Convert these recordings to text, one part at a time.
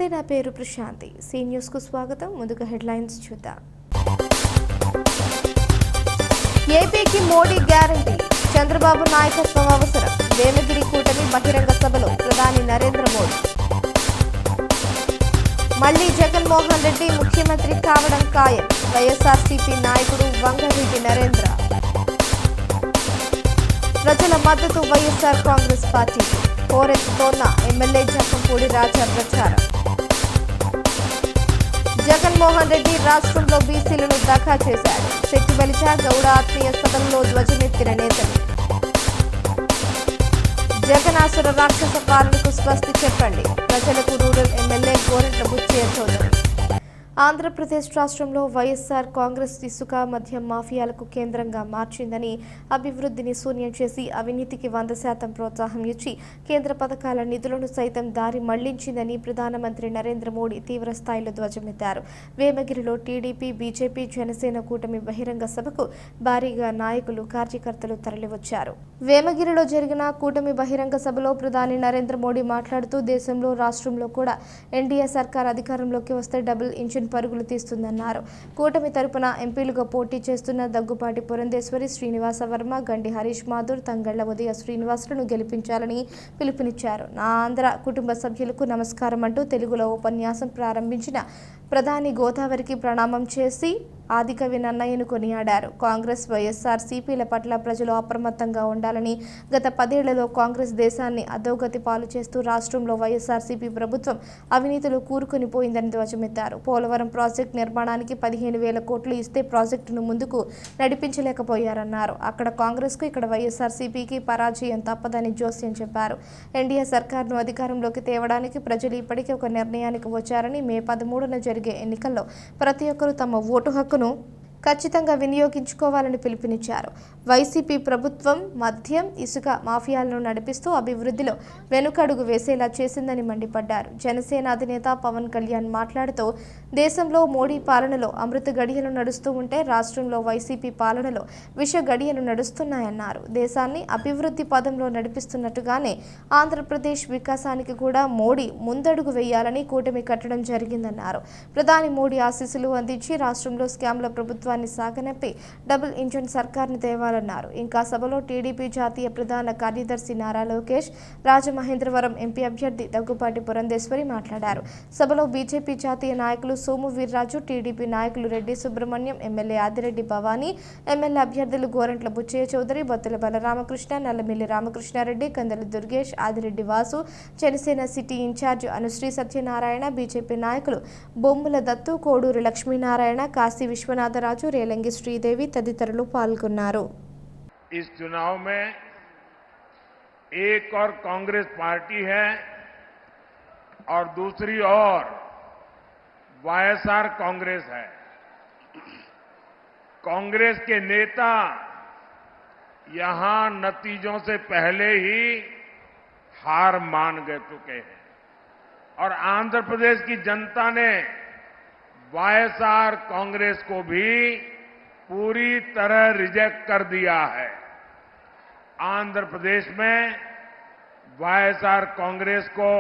నమస్తే, నా పేరు ప్రశాంతి. సి న్యూస్ కు స్వాగతం. ముందుగా హెడ్లైన్స్ చూద్దాం. ఏపీకి మోడీ గ్యారంటీ, చంద్రబాబు నాయకత్వం అవసరం. వేమగిరి కూటమి బహిరంగ సభలో ప్రధాని నరేంద్ర మోడీ. మళ్లీ జగన్మోహన్ రెడ్డి ముఖ్యమంత్రి కావడం ఖాయం, వైఎస్ఆర్సీపీ నాయకుడు వంగవీటి నరేంద్ర. ప్రజల మద్దతు వైఎస్ఆర్ కాంగ్రెస్ పార్టీ, కోరెత్తుతోన్న ఎమ్మెల్యే జక్కంపూడి రాజా ప్రచారం. జగన్మోహన్ రెడ్డి రాష్ట్రంలో బీసీలను దఖా చేశారు, శక్తి బలిజ గౌడ ఆత్మీయ సభల్లో ధ్వజమెత్తిన నేతలు. జగనాసుర రాక్షస పాలనకు స్వస్తి చెప్పండి, ప్రజలకు రూరల్ ఎమ్మెల్యే గోరంట్ల బుచ్చయ్య చౌదరి. ఆంధ్రప్రదేశ్ రాష్ట్రంలో వైఎస్ఆర్ కాంగ్రెస్ ఇసుక మద్యం మాఫియాలకు కేంద్రంగా మార్చిందని, అభివృద్ధిని శూన్యం చేసి అవినీతికి 100% ప్రోత్సాహం ఇచ్చి కేంద్ర పథకాల నిధులను సైతం దారి మళ్లించిందని ప్రధానమంత్రి నరేంద్ర మోడీ తీవ్రస్థాయిలో ధ్వజమెత్తారు. వేమగిరిలో టీడీపీ, బీజేపీ, జనసేన కూటమి బహిరంగ సభకు భారీగా నాయకులు, కార్యకర్తలు తరలివచ్చారు. వేమగిరిలో జరిగిన కూటమి బహిరంగ సభలో ప్రధాని నరేంద్ర మోడీ మాట్లాడుతూ, దేశంలో, రాష్ట్రంలో కూడా ఎన్డీఏ సర్కార్ అధికారంలోకి వస్తే డబుల్ ఇంజిన్ పరుగులు తీస్తుందన్నారు. కూటమి తరపున ఎంపీలుగా పోటీ చేస్తున్న దగ్గుపాటి పురంధేశ్వరి, శ్రీనివాస వర్మ, గండి హరీష్ మాథూర్, తంగళ్ల ఉదయ శ్రీనివాసులను గెలిపించాలని పిలుపునిచ్చారు. నా ఆంధ్ర కుటుంబ సభ్యులకు నమస్కారం అంటూ తెలుగులో ఉపన్యాసం ప్రారంభించిన ప్రధాని గోదావరికి ప్రణామం చేసి ఆదికవి నన్నయ్యను కొనియాడారు. కాంగ్రెస్, వైఎస్ఆర్ సిపిల పట్ల ప్రజలు అప్రమత్తంగా ఉండాలని, గత 10 ఏళ్లలో కాంగ్రెస్ దేశాన్ని అధోగతి పాలు చేస్తూ రాష్ట్రంలో వైఎస్ఆర్సీపీ ప్రభుత్వం అవినీతిలో కూరుకొని పోయిందని ధ్వజమెత్తారు. పోలవరం ప్రాజెక్టు నిర్మాణానికి 15,000 కోట్లు ఇస్తే ప్రాజెక్టును ముందుకు నడిపించలేకపోయారన్నారు. అక్కడ కాంగ్రెస్కు, ఇక్కడ వైఎస్ఆర్సీపీకి పరాజయం తప్పదని జోస్యం చెప్పారు. ఎన్డీఏ సర్కార్ను అధికారంలోకి తేవడానికి ప్రజలు ఇప్పటికే ఒక నిర్ణయానికి వచ్చారని, మే 13న జరిగే ఎన్నికల్లో ప్రతి ఒక్కరూ తమ ఓటు హక్కును ఖచ్చితంగా వినియోగించుకోవాలని పిలుపునిచ్చారు. వైసీపీ ప్రభుత్వం మద్యం, ఇసుక మాఫియాలను నడిపిస్తూ అభివృద్ధిలో వెనుకడుగు వేసేలా చేసిందని మండిపడ్డారు. జనసేన అధినేత పవన్ కళ్యాణ్ మాట్లాడుతూ, దేశంలో మోడీ పాలనలో అమృత గడియలు నడుస్తూ ఉంటే రాష్ట్రంలో వైసీపీ పాలనలో విష గడియలు నడుస్తున్నాయన్నారు. దేశాన్ని అభివృద్ధి పదంలో నడిపిస్తున్నట్టుగానే ఆంధ్రప్రదేశ్ వికాసానికి కూడా మోడీ ముందడుగు వేయాలని కూటమి కట్టడం జరిగిందన్నారు. ప్రధాని మోడీ ఆశీస్సులు అందించి రాష్ట్రంలో స్కామ్ల ప్రభుత్వాన్ని సాగనంపి డబుల్ ఇంజన్ సర్కార్ను తేవాలన్నారు. ఇంకా సభలో టీడీపీ జాతీయ ప్రధాన కార్యదర్శి నారా లోకేష్, రాజమహేంద్రవరం ఎంపీ అభ్యర్థి దగ్గుపాటి పురంధేశ్వరి మాట్లాడారు. సభలో బీజేపీ జాతీయ నాయకులు సోము వీర్రాజు, టీడీపీ నాయకులు రెడ్డి సుబ్రహ్మణ్యం, ఎమ్మెల్యే ఆదిరెడ్డి భవానీ, ఎమ్మెల్యే అభ్యర్థులు Gorantla Butchaiah Chowdary, Bothula Balaramakrishna, Nallamilli Ramakrishnareddy, Kandula Durgesh, Adireddy Vasu, Janasena city incharge Anusri Satyanarayana, BJP నాయకులు బొమ్ముల దత్తు, కోడూరు లక్ష్మీనారాయణ, కాశీ విశ్వనాథరాజు, रेलंगी श्रीदेवी तदितरुलु पाल्गొన్నారు. इस चुनाव में एक और कांग्रेस पार्टी है और दूसरी ओर वाईएसआर कांग्रेस है। कांग्रेस के नेता यहां नतीजों से पहले ही हार मान गए चुके हैं और आंध्र प्रदेश की जनता ने वाईएसआर कांग्रेस को भी पूरी तरह रिजेक्ट कर दिया है। आंध्र प्रदेश में वाईएसआर कांग्रेस को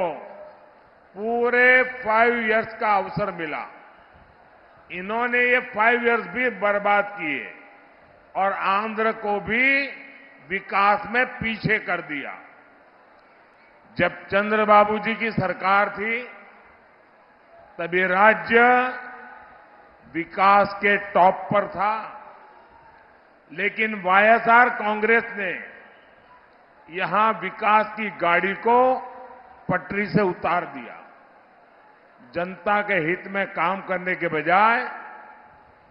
पूरे 5 इयर्स का अवसर मिला। इन्होंने ये 5 इयर्स भी बर्बाद किए और आंध्र को भी विकास में पीछे कर दिया। जब चंद्रबाबू जी की सरकार थी तभी राज्य विकास के टॉप पर था, लेकिन वाईएसआर कांग्रेस ने यहां विकास की गाड़ी को पटरी से उतार दिया। जनता के हित में काम करने के बजाय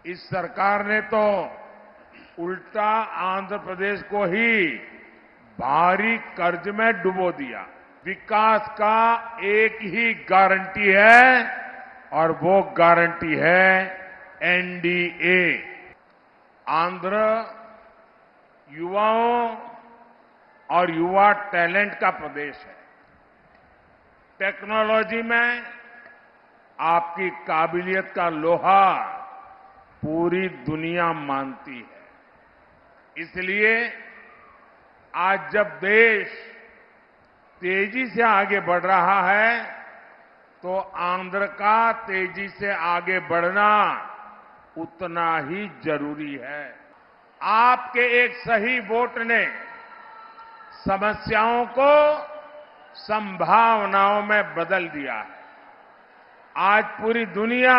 इस सरकार ने तो उल्टा आंध्र प्रदेश को ही भारी कर्ज में डुबो दिया। विकास का एक ही गारंटी है और वो गारंटी है एनडीए। आंध्र युवाओं और युवा टैलेंट का प्रदेश है। टेक्नोलॉजी में आपकी काबिलियत का लोहा पूरी दुनिया मानती है। इसलिए आज जब देश तेजी से आगे बढ़ रहा है तो आंध्र का तेजी से आगे बढ़ना उतना ही जरूरी है। आपके एक सही वोट ने समस्याओं को संभावनाओं में बदल दिया है। आज पूरी दुनिया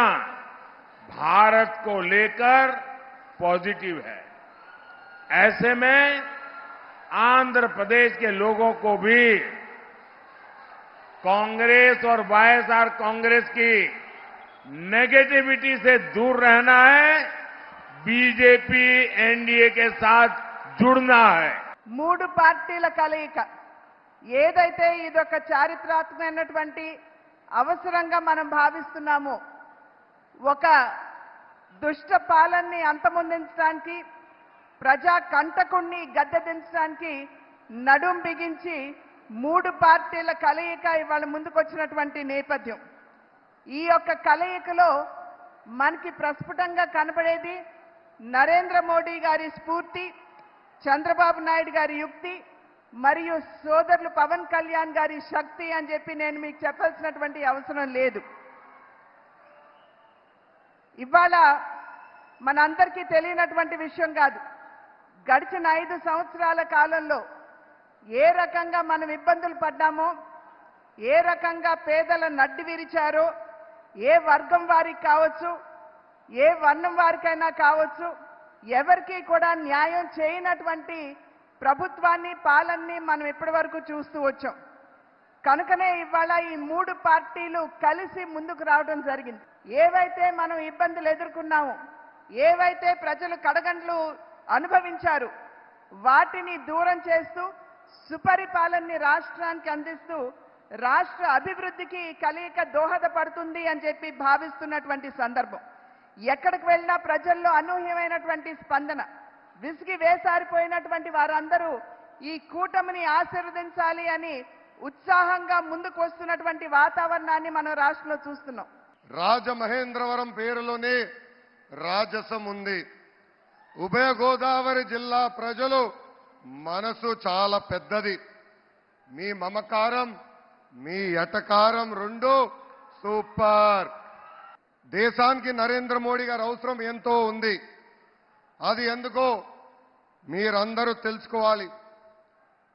भारत को लेकर पॉजिटिव है। ऐसे में आंध्र प्रदेश के लोगों को भी कांग्रेस और वाईएसआर कांग्रेस की नेगेटिविटी से दूर रहना है, बीजेपी एनडीए के साथ जुड़ना है। మూడు పార్టీల కలయిక ఏదైతే ఇదొక చారిత్రాత్మకమైనటువంటి అవసరంగా మనం భావిస్తున్నామో, ఒక దుష్ట పాలనని అంతమొందించడానికి, ప్రజా కంటకుణ్ణి గద్దెదించడానికి నడుం బిగించి మూడు పార్టీల కలయిక ఇవాళ ముందుకొచ్చినటువంటి నేపథ్యం. ఈ యొక్క కలయికలో మనకి ప్రస్ఫుటంగా కనబడేది నరేంద్ర మోడీ గారి స్ఫూర్తి, చంద్రబాబు నాయుడు గారి యుక్తి మరియు సోదరులు పవన్ కళ్యాణ్ గారి శక్తి అని చెప్పి నేను మీకు చెప్పాల్సినటువంటి అవసరం లేదు. ఇవాళ మనందరికీ తెలియనటువంటి విషయం కాదు, గడిచిన 5 సంవత్సరాల కాలంలో ఏ రకంగా మనం ఇబ్బందులు పడ్డామో, ఏ రకంగా పేదల నడ్డి విరిచారో, ఏ వర్గం వారికి కావచ్చు, ఏ వర్ణం వారికైనా కావచ్చు, ఎవరికీ కూడా న్యాయం చేయనటువంటి ప్రభుత్వాన్ని, పాలనని మనం ఇప్పటివరకు చూస్తూ వచ్చాం. కనుకనే ఇవాళ ఈ మూడు పార్టీలు కలిసి ముందుకు రావడం జరిగింది. ఏవైతే మనం ఇబ్బందులు ఎదుర్కొన్నామో, ఏవైతే ప్రజలు కడగండ్లు అనుభవించారు, వాటిని దూరం చేస్తూ సుపరిపాలనని రాష్ట్రానికి అందిస్తూ రాష్ట్ర అభివృద్ధికి కలయిక దోహదపడుతుంది అని చెప్పి భావిస్తున్నటువంటి సందర్భం. ఎక్కడికి వెళ్ళినా ప్రజల్లో అనూహ్యమైనటువంటి స్పందన, విసిగి వేసారిపోయినటువంటి వారందరూ ఈ కూటమిని ఆశీర్వదించాలి అని ఉత్సాహంగా ముందుకు వస్తున్నటువంటి వాతావరణాన్ని మనం రాష్ట్రంలో చూస్తున్నాం. రాజమహేంద్రవరం పేరులోనే రాజసం ఉంది. ఉభయ గోదావరి జిల్లా ప్రజలు మనసు చాలా పెద్దది. మీ మమకారం, మీ ఎటకారం రెండు సూపర్. దేశానికి నరేంద్ర మోడీ గారి అవసరం ఎంతో ఉంది. అది ఎందుకో మీరందరూ తెలుసుకోవాలి.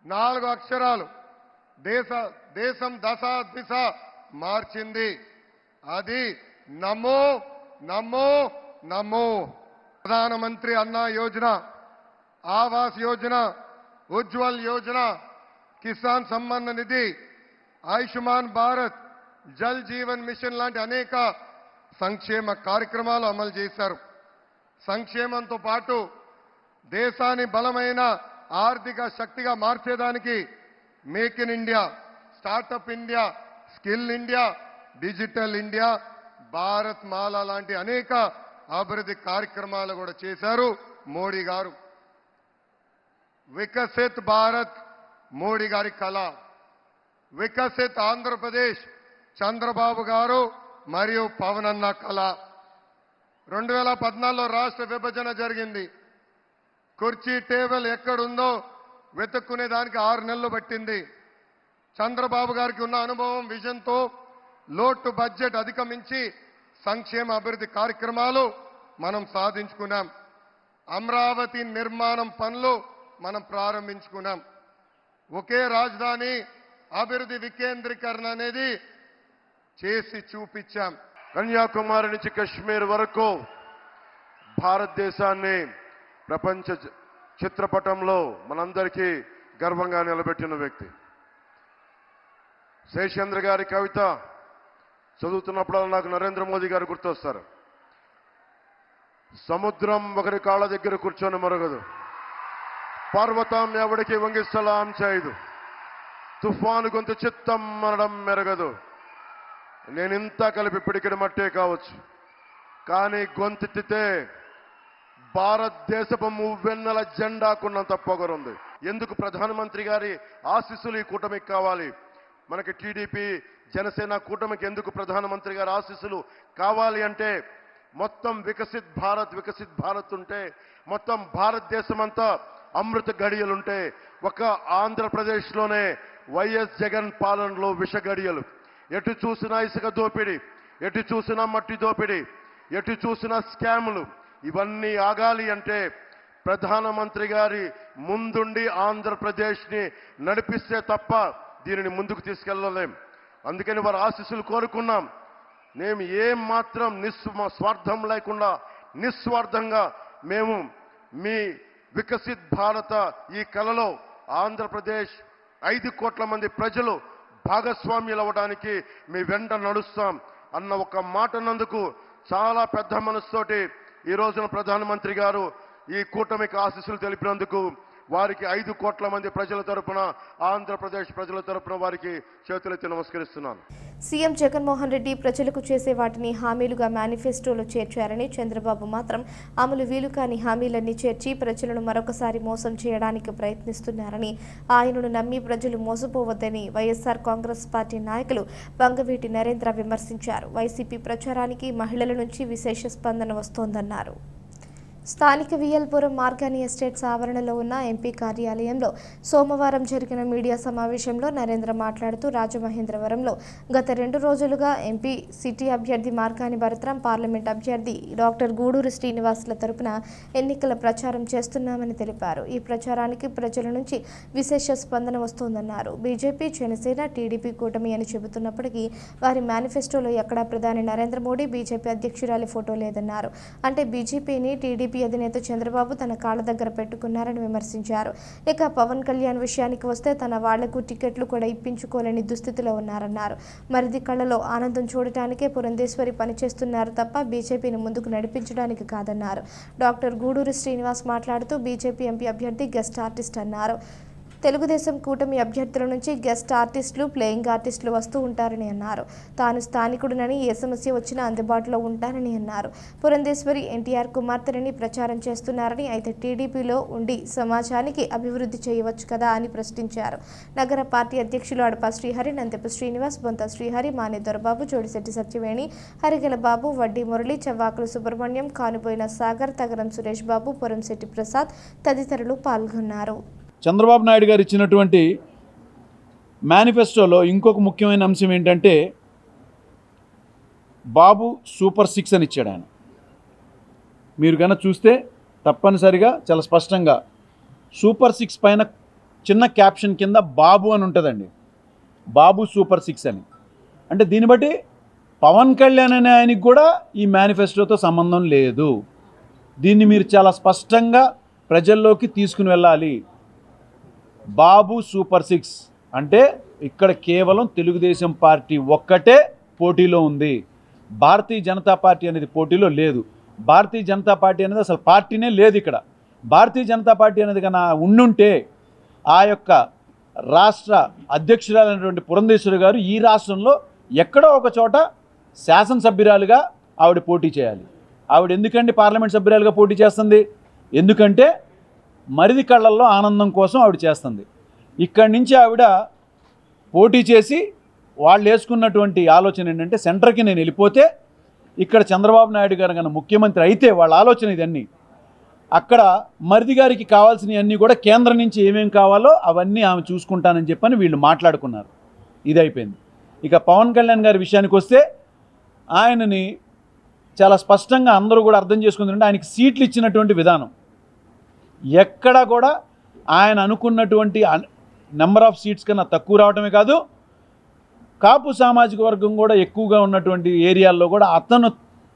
4 అక్షరాలు దేశం దశ దిశ మార్చింది. అది నమో నమో నమో. ప్రధానమంత్రి అన్నా యోజన, ఆవాస్ యోజన, ఉజ్వల్ యోజన, కిసాన్ సమ్మాన్ నిధి, ఆయుష్మాన్ భారత్, జల్ జీవన్ మిషన్ లాంటి అనేక సంక్షేమ కార్యక్రమాలు అమలు చేశారు. సంక్షేమంతో పాటు దేశాన్ని బలమైన ఆర్థిక శక్తిగా మార్చేదానికి make in India, startup India, skill India, digital India, Bharat Mala లాంటి అనేక అభివృద్ధి కార్యక్రమాలు కూడా చేశారు మోడీ గారు. వికసిత్ భారత్ మోడీ గారి కళ, వికసిత్ ఆంధ్రప్రదేశ్ చంద్రబాబు గారు మరియు పవన్ అన్న కళ. 2014లో రాష్ట్ర విభజన జరిగింది. కుర్చీ టేబుల్ ఎక్కడుందో వెతుక్కునే దానికి 6 నెలలు పట్టింది. చంద్రబాబు గారికి ఉన్న అనుభవం, విజన్తో లోటు బడ్జెట్ అధిగమించి సంక్షేమ అభివృద్ధి కార్యక్రమాలు మనం సాధించుకున్నాం. అమరావతి నిర్మాణం పనులు మనం ప్రారంభించుకున్నాం. ఒకే రాజధాని అభివృద్ధి వికేంద్రీకరణ అనేది చేసి చూపించాం. కన్యాకుమారి నుంచి కశ్మీర్ వరకు భారతదేశాన్ని ప్రపంచ చిత్రపటంలో మనందరికీ గర్వంగా నిలబెట్టిన వ్యక్తి. శేషేంద్ర గారి కవిత చదువుతున్నప్పుడు నాకు నరేంద్ర మోదీ గారు గుర్తొస్తారు. సముద్రం ఒకరి కాళ్ళ దగ్గర కూర్చొని మరగదు, పర్వతం ఎవడికి వంగి సలాం చేయదు, తుఫాను గొంతు చిత్తం మనడం మెరగదు. నేనింత కలిపి పిడికిడి మట్టే కావచ్చు, కానీ గొంతెత్తితే భారతదేశపు మువ్వెన్నెల జెండాకున్నంత పొగరుంది. ఎందుకు ప్రధానమంత్రి గారి ఆశీస్సులు ఈ కూటమికి కావాలి? మనకి టీడీపీ జనసేన కూటమికి ఎందుకు ప్రధానమంత్రి గారి ఆశీస్సులు కావాలి అంటే, మొత్తం వికసిత్ భారత్ ఉంటే, మొత్తం భారతదేశం అంతా అమృత గడియలుంటే, ఒక ఆంధ్రప్రదేశ్లోనే వైఎస్ జగన్ పాలనలో విష గడియలు. ఎటు చూసినా ఇసుక దోపిడీ, ఎటు చూసినా మట్టి దోపిడీ, ఎటు చూసినా స్కాములు, ఇవన్నీ ఆగాలి అంటే ప్రధానమంత్రి గారి ముందుండి ఆంధ్రప్రదేశ్ని నడిపిస్తే తప్ప దీనిని ముందుకు తీసుకెళ్ళలేం. అందుకని వారి ఆశీస్సులు కోరుకున్నాం. మేము ఏం మాత్రం స్వార్థం లేకుండా నిస్వార్థంగా మేము మీ వికసిత్ భారత ఈ కలలో ఆంధ్రప్రదేశ్ 5 కోట్ల మంది ప్రజలు భాగస్వామ్యులు అవ్వడానికి మీ వెంట నడుస్తాం అన్న ఒక మాట నందుకు చాలా పెద్ద మనసుతోటి ఈ రోజున ప్రధానమంత్రి గారు ఈ కూటమికి ఆశీస్సులు తెలిపినందుకు వారికి 5 కోట్ల మంది ప్రజల తరపున, ఆంధ్రప్రదేశ్ ప్రజల తరపున వారికి చేతులెత్తి నమస్కరిస్తున్నాను. సీఎం జగన్మోహన్ రెడ్డి ప్రజలకు చేసే వాటిని హామీలుగా మేనిఫెస్టోలో చేర్చారని, చంద్రబాబు మాత్రం అమలు వీలు కాని హామీలన్నీ చేర్చి ప్రజలను మరొకసారి మోసం చేయడానికి ప్రయత్నిస్తున్నారని, ఆయనను నమ్మి ప్రజలు మోసపోవద్దని వైఎస్ఆర్ కాంగ్రెస్ పార్టీ నాయకులు వంగవీటి నరేంద్ర విమర్శించారు. వైసీపీ ప్రచారానికి మహిళల నుంచి విశేష స్పందన వస్తోందన్నారు. స్థానిక వియల్పురం మార్గాని ఎస్టేట్స్ ఆవరణలో ఉన్న ఎంపీ కార్యాలయంలో సోమవారం జరిగిన మీడియా సమావేశంలో నరేంద్ర మాట్లాడుతూ, రాజమహేంద్రవరంలో గత 2 రోజులుగా ఎంపీ సిటీ అభ్యర్థి మార్గాని భరత్రాం, పార్లమెంట్ అభ్యర్థి డాక్టర్ గూడూరి శ్రీనివాసుల తరపున ఎన్నికల ప్రచారం చేస్తున్నామని తెలిపారు. ఈ ప్రచారానికి ప్రజల నుంచి విశేష స్పందన వస్తోందన్నారు. బీజేపీ, జనసేన, టీడీపీ కూటమి అని చెబుతున్నప్పటికీ వారి మేనిఫెస్టోలో ఎక్కడా ప్రధాని నరేంద్ర మోడీ, బీజేపీ అధ్యక్షురాలి ఫోటో లేదన్నారు. అంటే బీజేపీని టీడీపీ అధినేత చంద్రబాబు తన కాళ్ళ దగ్గర పెట్టుకున్నారని విమర్శించారు. ఇక పవన్ కళ్యాణ్ విషయానికి వస్తే తన వాళ్లకు టికెట్లు కూడా ఇప్పించుకోలేని దుస్థితిలో ఉన్నారన్నారు. మరిది కళ్ళలో ఆనందం చూడటానికే పురంధేశ్వరి పనిచేస్తున్నారు తప్ప బీజేపీని ముందుకు నడిపించడానికి కాదన్నారు. డాక్టర్ గూడూరి శ్రీనివాస్ మాట్లాడుతూ, బీజేపీ ఎంపీ అభ్యర్థి గెస్ట్ ఆర్టిస్ట్ అన్నారు. తెలుగుదేశం కూటమి అభ్యర్థుల నుంచి గెస్ట్ ఆర్టిస్టులు, ప్లేయింగ్ ఆర్టిస్టులు వస్తూ ఉంటారని అన్నారు. తాను స్థానికుడినని, ఏ సమస్య వచ్చినా అందుబాటులో ఉంటానని అన్నారు. పురంధేశ్వరి ఎన్టీఆర్ కుమార్తెనని ప్రచారం చేస్తున్నారని, అయితే టీడీపీలో ఉండి సమాజానికి అభివృద్ధి చేయవచ్చు కదా అని ప్రశ్నించారు. నగర పార్టీ అధ్యక్షులు అడపా శ్రీహరి, నందెపు శ్రీనివాస్, బొంత శ్రీహరి, మానే దొరబాబు, జోడిశెట్టి సత్యవేణి, హరిగల బాబు, వడ్డీ మురళి, చవ్వాకులు సుబ్రహ్మణ్యం, కానుపోయిన సాగర్, తగరం సురేష్ బాబు, పొరంశెట్టి ప్రసాద్ తదితరులు పాల్గొన్నారు. చంద్రబాబు నాయుడు గారు ఇచ్చినటువంటి మేనిఫెస్టోలో ఇంకొక ముఖ్యమైన అంశం ఏంటంటే బాబు సూపర్ 6 అని ఇచ్చాడు ఆయన. మీరు కనుక చూస్తే తప్పనిసరిగా చాలా స్పష్టంగా సూపర్ 6 పైన చిన్న క్యాప్షన్ కింద బాబు అని ఉంటుందండి. బాబు సూపర్ 6 అని. అంటే దీన్ని బట్టి పవన్ కళ్యాణ్ అనే ఆయనకి కూడా ఈ మేనిఫెస్టోతో సంబంధం లేదు. దీన్ని మీరు చాలా స్పష్టంగా ప్రజల్లోకి తీసుకుని వెళ్ళాలి. బాబు సూపర్ 6 అంటే ఇక్కడ కేవలం తెలుగుదేశం పార్టీ ఒక్కటే పోటీలో ఉంది. భారతీయ జనతా పార్టీ అనేది పోటీలో లేదు. భారతీయ జనతా పార్టీ అనేది అసలు పార్టీనే లేదు ఇక్కడ. భారతీయ జనతా పార్టీ అనేది కన్నా ఉండుంటే ఆ యొక్క రాష్ట్ర అధ్యక్షురాలైనటువంటి పురంధేశ్వరి గారు ఈ రాష్ట్రంలో ఎక్కడో ఒక చోట శాసనసభ్యురాలుగా ఆవిడ పోటీ చేయాలి. ఆవిడ ఎందుకండి పార్లమెంట్ సభ్యురాలుగా పోటీ చేస్తుంది? ఎందుకంటే మరిది కళ్ళల్లో ఆనందం కోసం ఆవిడ చేస్తుంది. ఇక్కడి నుంచి ఆవిడ పోటీ చేసి వాళ్ళు వేసుకున్నటువంటి ఆలోచన ఏంటంటే సెంటర్కి నేను వెళ్ళిపోతే ఇక్కడ చంద్రబాబు నాయుడు గారు కన్నా ముఖ్యమంత్రి అయితే వాళ్ళ ఆలోచన ఇదన్నీ అక్కడ మరిది గారికి కావాల్సినవన్నీ కూడా కేంద్రం నుంచి ఏమేమి కావాలో అవన్నీ ఆమె చూసుకుంటానని చెప్పని వీళ్ళు మాట్లాడుకున్నారు. ఇది అయిపోయింది. ఇక పవన్ కళ్యాణ్ గారి విషయానికి వస్తే ఆయనని చాలా స్పష్టంగా అందరూ కూడా అర్థం చేసుకుందంటే ఆయనకి సీట్లు ఇచ్చినటువంటి విధానం ఎక్కడా కూడా ఆయన అనుకున్నటువంటి నెంబర్ ఆఫ్ సీట్స్ కన్నా తక్కువ రావడమే కాదు, కాపు సామాజిక వర్గం కూడా ఎక్కువగా ఉన్నటువంటి ఏరియాల్లో కూడా అతను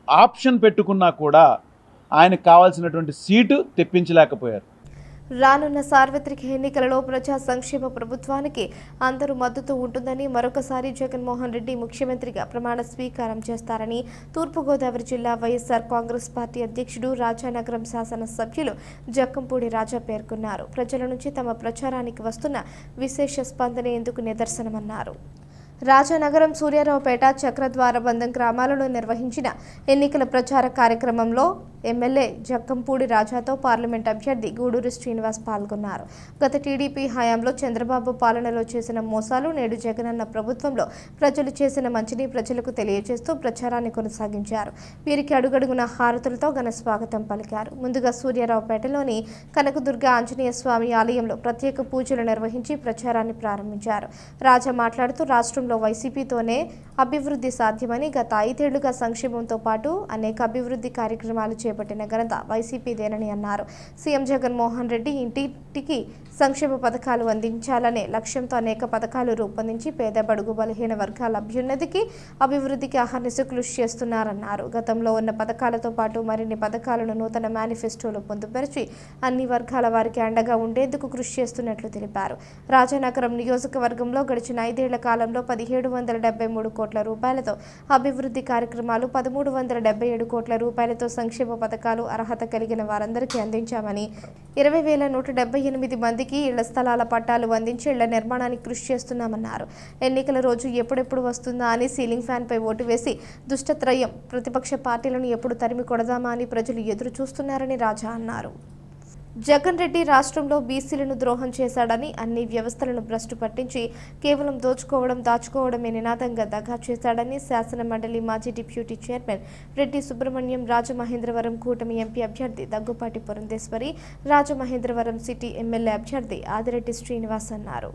ఆప్షన్ పెట్టుకున్నా కూడా ఆయనకు కావాల్సినటువంటి సీటు తెప్పించలేకపోయారు. రానున్న సార్వత్రిక ఎన్నికలలో ప్రజా సంక్షేమ ప్రభుత్వానికి అందరూ మద్దతు ఉంటుందని, మరొకసారి జగన్మోహన్ రెడ్డి ముఖ్యమంత్రిగా ప్రమాణ స్వీకారం చేస్తారని తూర్పుగోదావరి జిల్లా వైఎస్ఆర్ కాంగ్రెస్ పార్టీ అధ్యక్షుడు, రాజానగరం శాసనసభ్యులు జక్కంపూడి రాజా పేర్కొన్నారు. ప్రజల నుంచి తమ ప్రచారానికి వస్తున్న విశేష స్పందన ఎందుకు నిదర్శనమన్నారు. రాజానగరం, సూర్యారావుపేట, చక్రద్వారబంధం గ్రామాలలో నిర్వహించిన ఎన్నికల ప్రచార కార్యక్రమంలో ఎమ్మెల్యే జక్కంపూడి రాజాతో పార్లమెంట్ అభ్యర్థి గూడూరు శ్రీనివాస్ పాల్గొన్నారు. గత టీడీపీ హయాంలో చంద్రబాబు పాలనలో చేసిన మోసాలు, నేడు జగనన్న ప్రభుత్వంలో ప్రజలు చేసిన మంచిని ప్రజలకు తెలియజేస్తూ ప్రచారాన్ని కొనసాగించారు. వీరికి అడుగడుగున హారతులతో ఘన స్వాగతం పలికారు. ముందుగా సూర్యారావుపేటలోని కనకదుర్గ ఆంజనేయ స్వామి ఆలయంలో ప్రత్యేక పూజలు నిర్వహించి ప్రచారాన్ని ప్రారంభించారు. రాజా మాట్లాడుతూ రాష్ట్రంలో వైసీపీతోనే అభివృద్ధి సాధ్యమని, గత 5 ఏళ్లుగా సంక్షేమంతో పాటు అనేక అభివృద్ధి కార్యక్రమాలు చేపట్టిన ఘనత వైసీపీదేనని అన్నారు. సీఎం జగన్మోహన్ రెడ్డి ఇంటింటికి సంక్షేమ పథకాలు అందించాలనే లక్ష్యంతో అనేక పథకాలు రూపొందించి పేద బడుగు బలహీన వర్గాల అభ్యున్నతికి అభివృద్ధికి అహర్నిశలు కృషి చేస్తున్నారన్నారు. గతంలో ఉన్న పథకాలతో పాటు మరిన్ని పథకాలను నూతన మేనిఫెస్టోలో పొందుపరిచి అన్ని వర్గాల వారికి అండగా ఉండేందుకు కృషి చేస్తున్నట్లు తెలిపారు. రాజానగరం నియోజకవర్గంలో గడిచిన 5 ఏళ్ల కాలంలో 1773 కోట్ల రూపాయలతో అభివృద్ధి కార్యక్రమాలు, 1377 కోట్ల రూపాయలతో సంక్షేమ పథకాలు అర్హత కలిగిన వారందరికీ అందించామని, 20,178 మందికి ఇళ్ల స్థలాల పట్టాలు అందించి ఇళ్ల నిర్మాణానికి కృషి చేస్తున్నామన్నారు. ఎన్నికల రోజు ఎప్పుడెప్పుడు వస్తుందా అని సీలింగ్ ఫ్యాన్పై ఓటు వేసి దుష్టత్రయం ప్రతిపక్ష పార్టీలను ఎప్పుడు తరిమి కొడదామా అని ప్రజలు ఎదురు చూస్తున్నారని రాజా అన్నారు. జగన్ రెడ్డి రాష్ట్రంలో బీసీలను ద్రోహం చేశాడని, అన్ని వ్యవస్థలను భ్రష్టు పట్టించి కేవలం దోచుకోవడం దాచుకోవడమే నినాదంగా దగా చేశాడని శాసన మండలి మాజీ డిప్యూటీ చైర్మన్ రెడ్డి సుబ్రహ్మణ్యం, రాజమహేంద్రవరం కూటమి ఎంపీ అభ్యర్థి దగ్గుపాటి పురంధేశ్వరి, రాజమహేంద్రవరం సిటీ ఎమ్మెల్యే అభ్యర్థి ఆదిరెడ్డి శ్రీనివాస్ అన్నారు.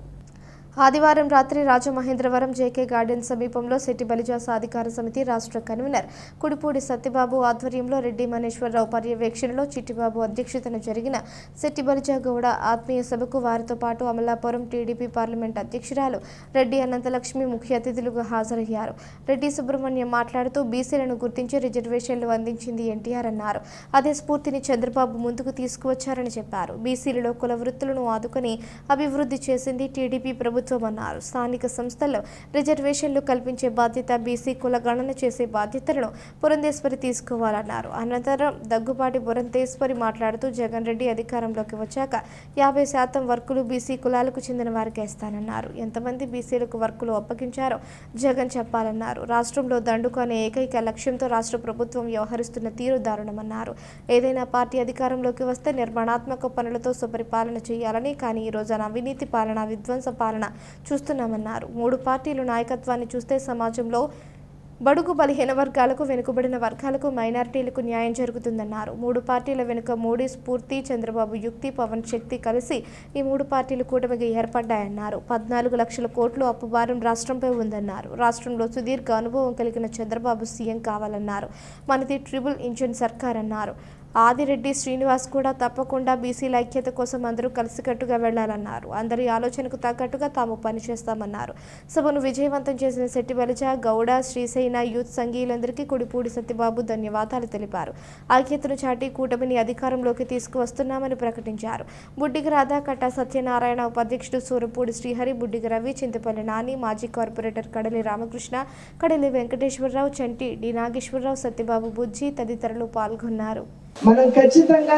ఆదివారం రాత్రి రాజమహేంద్రవరం జేకే గార్డెన్ సమీపంలో శెట్టి బలిజ సాధికార సమితి రాష్ట్ర కన్వీనర్ కుడిపూడి సత్యబాబు ఆధ్వర్యంలో రెడ్డి మనేశ్వరరావు పర్యవేక్షణలో చిట్టిబాబు అధ్యక్షతన జరిగిన శెట్టి బలిజ గౌడ ఆత్మీయ సభకు వారితో పాటు అమలాపురం టీడీపీ పార్లమెంట్ అధ్యక్షురాలు రెడ్డి అనంతలక్ష్మి ముఖ్య అతిథులుగా హాజరయ్యారు. రెడ్డి సుబ్రహ్మణ్యం మాట్లాడుతూ బీసీలను గుర్తించి రిజర్వేషన్లు అందించింది ఎన్టీఆర్ అన్నారు. అదే స్ఫూర్తిని చంద్రబాబు ముందుకు తీసుకువచ్చారని చెప్పారు. బీసీలలో కుల వృత్తులను ఆదుకొని అభివృద్ధి చేసింది టీడీపీ ప్రభుత్వం అన్నారు. స్థానిక సంస్థల్లో రిజర్వేషన్లు కల్పించే బాధ్యత, బీసీ కుల గణన చేసే బాధ్యతలను పురంధేశ్వరి తీసుకోవాలన్నారు. అనంతరం దగ్గుపాటి పురంధేశ్వరి మాట్లాడుతూ జగన్ రెడ్డి అధికారంలోకి వచ్చాక 50% వర్కులు బీసీ కులాలకు చెందిన వారికి ఇస్తానన్నారు. ఎంతమంది బీసీలకు వర్కులు అప్పగించారో జగన్ చెప్పాలన్నారు. రాష్ట్రంలో దండుకు అనే ఏకైక లక్ష్యంతో రాష్ట్ర ప్రభుత్వం వ్యవహరిస్తున్న తీరు దారుణమన్నారు. ఏదైనా పార్టీ అధికారంలోకి వస్తే నిర్మాణాత్మక పనులతో సుపరిపాలన చేయాలని, కానీ ఈ రోజు అవినీతి పాలన, విధ్వంస పాలన చూస్తున్నామన్నారు. 3 పార్టీలు నాయకత్వాన్ని చూస్తే సమాజంలో బడుగు బలహీన వర్గాలకు, వెనుకబడిన వర్గాలకు, మైనారిటీలకు న్యాయం జరుగుతుందన్నారు. 3 పార్టీల వెనుక మోడీ స్ఫూర్తి, చంద్రబాబు యుక్తి, పవన్ శక్తి కలిసి ఈ 3 పార్టీలు కూటమిగా ఏర్పడ్డాయన్నారు. 14 లక్షల కోట్లు అప్పు భారం రాష్ట్రంపై ఉందన్నారు. రాష్ట్రంలో సుదీర్ఘ అనుభవం కలిగిన చంద్రబాబు సీఎం కావాలన్నారు. మనది ట్రిపుల్ ఇంజిన్ సర్కార్ అన్నారు. ఆదిరెడ్డి శ్రీనివాస్ కూడా తప్పకుండా బీసీల ఐక్యత కోసం అందరూ కలిసికట్టుగా వెళ్లాలన్నారు. అందరి ఆలోచనకు తగ్గట్టుగా తాము పనిచేస్తామన్నారు. సభను విజయవంతం చేసిన శెట్టి బలిజ, గౌడ, శ్రీసేన యూత్ సంఘీయులందరికీ కుడిపూడి సత్యబాబు ధన్యవాదాలు తెలిపారు. ఐక్యతను చాటి కూటమిని అధికారంలోకి తీసుకువస్తున్నామని ప్రకటించారు. బుడ్డిగ రాధా, కట్టా సత్యనారాయణ, ఉపాధ్యక్షుడు సూరపూడి శ్రీహరి, బుడ్డిగ రవి, చింతపల్లి నాని, మాజీ కార్పొరేటర్ కడలి రామకృష్ణ, కడలి వెంకటేశ్వరరావు, చంటి డి నాగేశ్వరరావు, సత్యబాబు బుజ్జి తదితరులు పాల్గొన్నారు. మనం ఖచ్చితంగా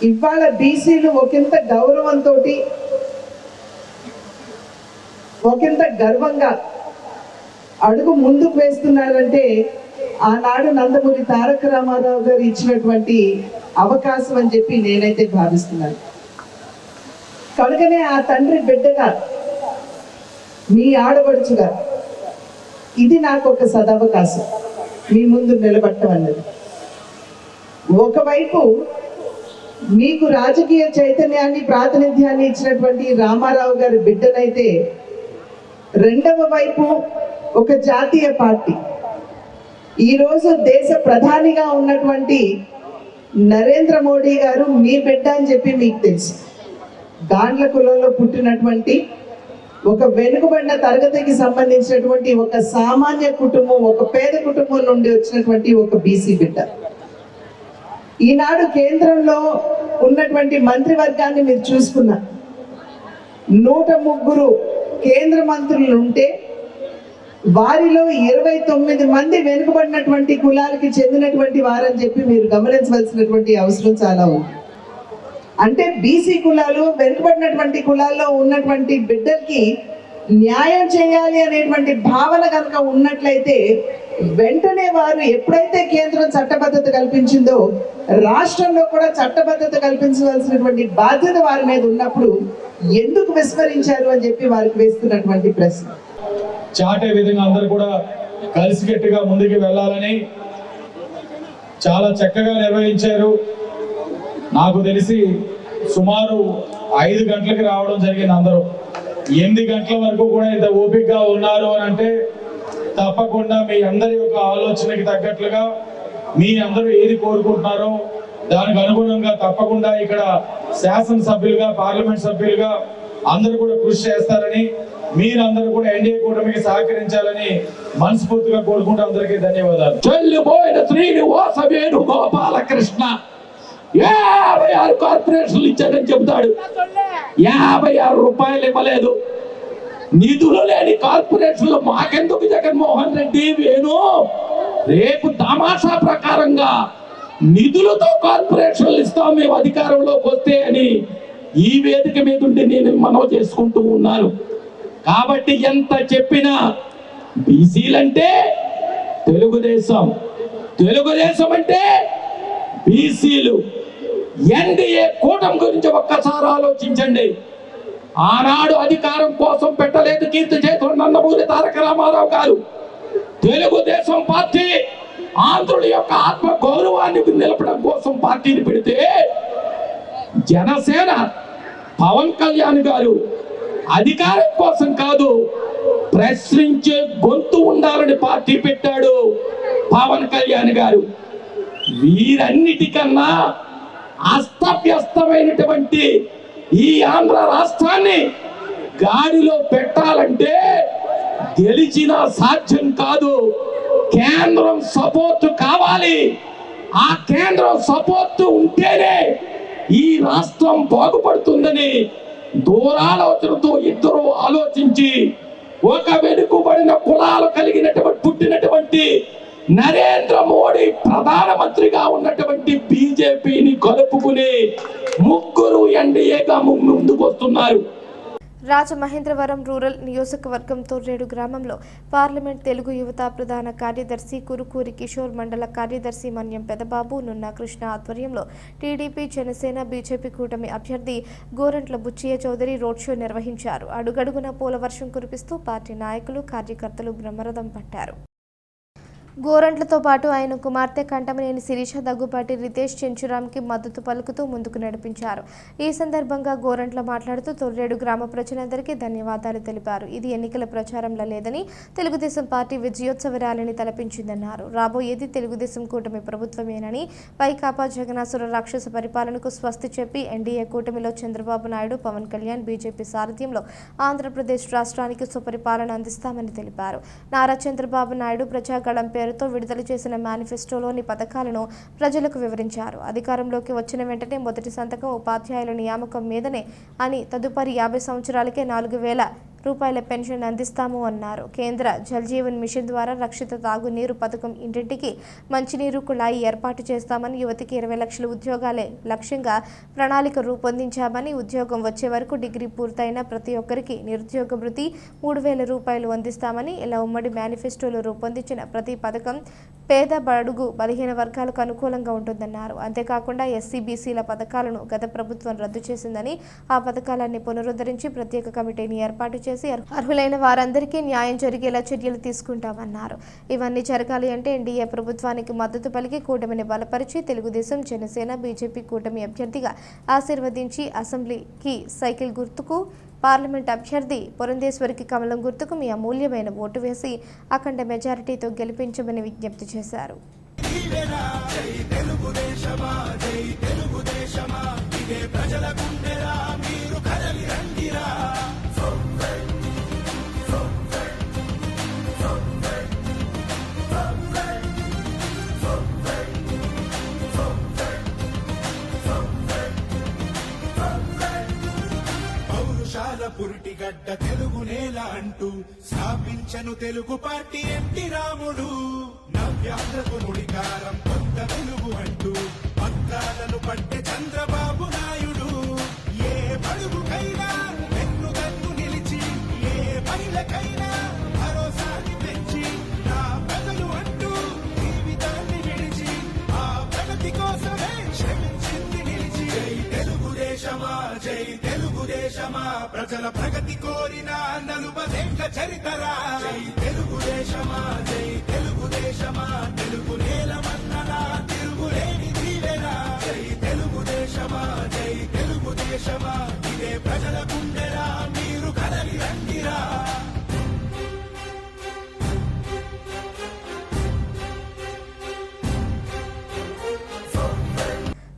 ఇవాళ బీసీలు ఒకంత గౌరవంతో, ఒకంత గర్వంగా అడుగు ముందుకు వేస్తున్నారంటే ఆనాడు నందమూరి తారక రామారావు గారు ఇచ్చినటువంటి అవకాశం అని చెప్పి నేనైతే భావిస్తున్నాను. కనుకనే ఆ తండ్రి బిడ్డగా, మీ ఆడపడుచుగా ఇది నాకు ఒక సదవకాశం మీ ముందు నిలబడటం అన్నది. ఒకవైపు మీకు రాజకీయ చైతన్యాన్ని, ప్రాతినిధ్యాన్ని ఇచ్చినటువంటి రామారావు గారి బిడ్డనైతే, రెండవ వైపు ఒక జాతీయ పార్టీ, ఈరోజు దేశ ప్రధానిగా ఉన్నటువంటి నరేంద్ర మోడీ గారు మీ బిడ్డ అని చెప్పి మీకు తెలుసు. గాండ్ల కులంలో పుట్టినటువంటి ఒక వెనుకబడిన తరగతికి సంబంధించినటువంటి ఒక సామాన్య కుటుంబం, ఒక పేద కుటుంబం నుండి వచ్చినటువంటి ఒక బీసీ బిడ్డ. ఈనాడు కేంద్రంలో ఉన్నటువంటి మంత్రివర్గాన్ని మీరు చూసుకున్నా, 103 కేంద్ర మంత్రులు ఉంటే వారిలో 29 మంది వెనుకబడినటువంటి కులాలకి చెందినటువంటి వారని చెప్పి మీరు గమనించవలసినటువంటి అవసరం చాలా ఉంది. అంటే బీసీ కులాలు, వెనుకబడినటువంటి కులాల్లో ఉన్నటువంటి బిడ్డలకి న్యాయం చేయాలి అనేటువంటి భావన కనుక ఉన్నట్లయితే వెంటనే వారు ఎప్పుడైతే కేంద్రం చట్టబద్ధత కల్పించిందో రాష్ట్రంలో కూడా చట్టబద్ధత కల్పించవలసినటువంటి బాధ్యత వారి మీద ఉన్నప్పుడు ఎందుకు విస్మరించారు అని చెప్పి వారికి వేస్తున్నటువంటి ప్రశ్న. చాటే విధంగా అందరూ కూడా కలిసికట్టుగా ముందుకు వెళ్ళాలని చాలా చక్కగా నిర్వహించారు. నాకు తెలిసి సుమారు 5 గంటలకు రావడం జరిగింది. అందరూ 8 గంటల వరకు కూడా ఇంత ఓపికగా ఉన్నారు అని అంటే తప్పకుండా మీ అందరి యొక్క ఆలోచనకి తగ్గట్లుగా మీ అందరూ ఏది కోరుకుంటున్నారో దానికి అనుగుణంగా తప్పకుండా ఇక్కడ శాసనసభ్యులుగా పార్లమెంట్ సభ్యులుగా అందరూ కూడా కృషి చేస్తారని, మీరందరూ కూడా ఎన్డీఏ కూటమికి సహకరించాలని మనస్ఫూర్తిగా కోరుకుంటూ అందరికీ ధన్యవాదాలు. చెల్లిపోయిన శ్రీనివాస వేణుగోపాలకృష్ణ 56 కార్పొరేషన్లు ఇచ్చాడని చెబుతాడు. 56 రూపాయలు ఇవ్వలేదు. నిధులు లేని కార్పొరేషన్లు మాకెందుకు జగన్మోహన్ రెడ్డి వేణు? రేపు తమాషా ప్రకారంగా నిధులతో కార్పొరేషన్లు ఇస్తాం మేము అధికారంలోకి వస్తే అని ఈ వేదిక మీద ఉండి నేను మనవి చేసుకుంటూ ఉన్నాను. కాబట్టి ఎంత చెప్పినా బీసీలంటే తెలుగుదేశం, తెలుగుదేశం అంటే బీసీలు. ఎన్డీఏ కూటమి గురించి ఒక్కసారి ఆలోచించండి. ఆనాడు అధికారం కోసం పెట్టలేదు కీర్తి చేతులు నందమూరి తారక రామారావు గారు. తెలుగుదేశం పార్టీ ఆంధ్రుల యొక్క ఆత్మ గౌరవాన్ని నిలపడం కోసం పార్టీని పెడితే జనసేన పవన్ కళ్యాణ్ గారు అధికారం కోసం కాదు, ప్రశ్నించే గొంతు ఉండాలని పార్టీ పెట్టాడు పవన్ కళ్యాణ్ గారు. వీరన్నిటికన్నా అస్తవ్యస్తమైనటువంటి ఈ ఆంధ్ర రాష్ట్రాన్ని గాడిలో పెట్టాలంటే గెలిచినా సాధ్యం కాదు. కేంద్రం సపోర్ట్ కావాలి. ఆ కేంద్రం సపోర్ట్ ఉంటేనే ఈ రాష్ట్రం బాగుపడుతుందని దూరాలోచనతో ఇద్దరు ఆలోచించి ఒక వెనుకబడిన కులాలు పుట్టినటువంటి నరేంద్ర మోడీ ప్రధానమంత్రిగా ఉన్నటువంటి బీజేపీని కలుపుకుని ముగ్గురు ఎన్డీఏగా ముందుకు వస్తున్నారు. రాజమహేంద్రవరం రూరల్ నియోజకవర్గం తొర్రేడు గ్రామంలో పార్లమెంట్ తెలుగు యువత ప్రధాన కార్యదర్శి కురుకూరి కిషోర్, మండల కార్యదర్శి మన్యం పెదబాబు, నున్నా కృష్ణ ఆధ్వర్యంలో టీడీపీ, జనసేన, బీజేపీ కూటమి అభ్యర్థి గోరంట్ల బుచ్చయ్య చౌదరి రోడ్ షో నిర్వహించారు. అడుగడుగున పూల వర్షం కురిపిస్తూ పార్టీ నాయకులు, కార్యకర్తలు బ్రహ్మరథం పట్టారు. గోరంట్లతో పాటు ఆయన కుమార్తె కంటమనేని శిరీష, దగ్గుపాటి రితేష్, చెంచురామ్కి మద్దతు పలుకుతూ ముందుకు నడిపించారు. ఈ సందర్భంగా గోరంట్ల మాట్లాడుతూ తొర్రేడు గ్రామ ప్రజలందరికీ ధన్యవాదాలు తెలిపారు. ఇది ఎన్నికల ప్రచారంలో లేదని తెలుగుదేశం పార్టీ విజయోత్సవ ర్యాలీని తలపించిందన్నారు. రాబోయేది తెలుగుదేశం కూటమి ప్రభుత్వమేనని, వైకాపా జగనాసుర రాక్షస పరిపాలనకు స్వస్తి చెప్పి ఎన్డీఏ కూటమిలో చంద్రబాబు నాయుడు, పవన్ కళ్యాణ్, బీజేపీ సారథ్యంలో ఆంధ్రప్రదేశ్ రాష్ట్రానికి సుపరిపాలన అందిస్తామని తెలిపారు. నారా చంద్రబాబు నాయుడు ప్రజాగళం పేరుతో విడుదల చేసిన మేనిఫెస్టోలోని పథకాలను ప్రజలకు వివరించారు. అధికారంలోకి వచ్చిన వెంటనే మొదటి సంతకం ఉపాధ్యాయుల నియామకం మీదనే అని, తదుపరి 50 సంవత్సరాలకే 4,000 రూపాయల పెన్షన్ అందిస్తాము అన్నారు. కేంద్ర జల్ జీవన్ మిషన్ ద్వారా రక్షిత తాగునీరు పథకం, ఇంటింటికి మంచినీరు కుళాయి ఏర్పాటు చేస్తామని, యువతికి 20 లక్షల ఉద్యోగాలే లక్ష్యంగా ప్రణాళిక రూపొందించామని, ఉద్యోగం వచ్చే వరకు డిగ్రీ పూర్తయిన ప్రతి ఒక్కరికి నిరుద్యోగ భృతి 3,000 రూపాయలు అందిస్తామని, ఇలా ఉమ్మడి మేనిఫెస్టోలో రూపొందించిన ప్రతి పథకం పేద, బడుగు, బలహీన వర్గాలకు అనుకూలంగా ఉంటుందన్నారు. అంతేకాకుండా ఎస్సీ, బీసీల పథకాలను గత ప్రభుత్వం రద్దు చేసిందని, ఆ పథకాలన్నీ పునరుద్ధరించి ప్రత్యేక కమిటీని ఏర్పాటు చేసి అర్హులైన వారందరికీ న్యాయం జరిగేలా చర్యలు తీసుకుంటామన్నారు. ఇవన్నీ జరగాలి అంటే ఎన్డీఏ ప్రభుత్వానికి మద్దతు పలికి కూటమిని బలపరిచి తెలుగుదేశం, జనసేన, బీజేపీ కూటమి అభ్యర్థిగా ఆశీర్వదించి అసెంబ్లీకి సైకిల్ గుర్తుకు, పార్లమెంట్ అభ్యర్థి పురంధేశ్వరికి కమలం గుర్తుకు మీ అమూల్యమైన ఓటు వేసి అఖండ మెజారిటీతో గెలిపించమని విజ్ఞప్తి చేశారు. పురిటిగడ్డ తెలుగు నేల అంటూ స్థాపించను తెలుగు పార్టీ ఎన్టీ రాముడు. నవ్యాంధ్రకు నుడికారం కొత్త వెలుగు అంటూ పక్కాలను పట్టే చంద్రబాబు నాయుడు. ఏ బడుగుకైనా వెన్నుదన్ను నిలిచి, ఏ మహిళకైనా భరోసాని పెంచి, నా ప్రజలు జై తెలుగుదేశమా ప్రజల ప్రగతి కోరిన 40 చరితరా జై తెలుగుదేశమా జై తెలుగుదేశమా తెలుగు నేల మన్ననా తిరుగులేని దీవెనా జై తెలుగుదేశమా జై తెలుగుదేశమా ఇదే ప్రజల గుండెరా మీరు కదలి రండిరా.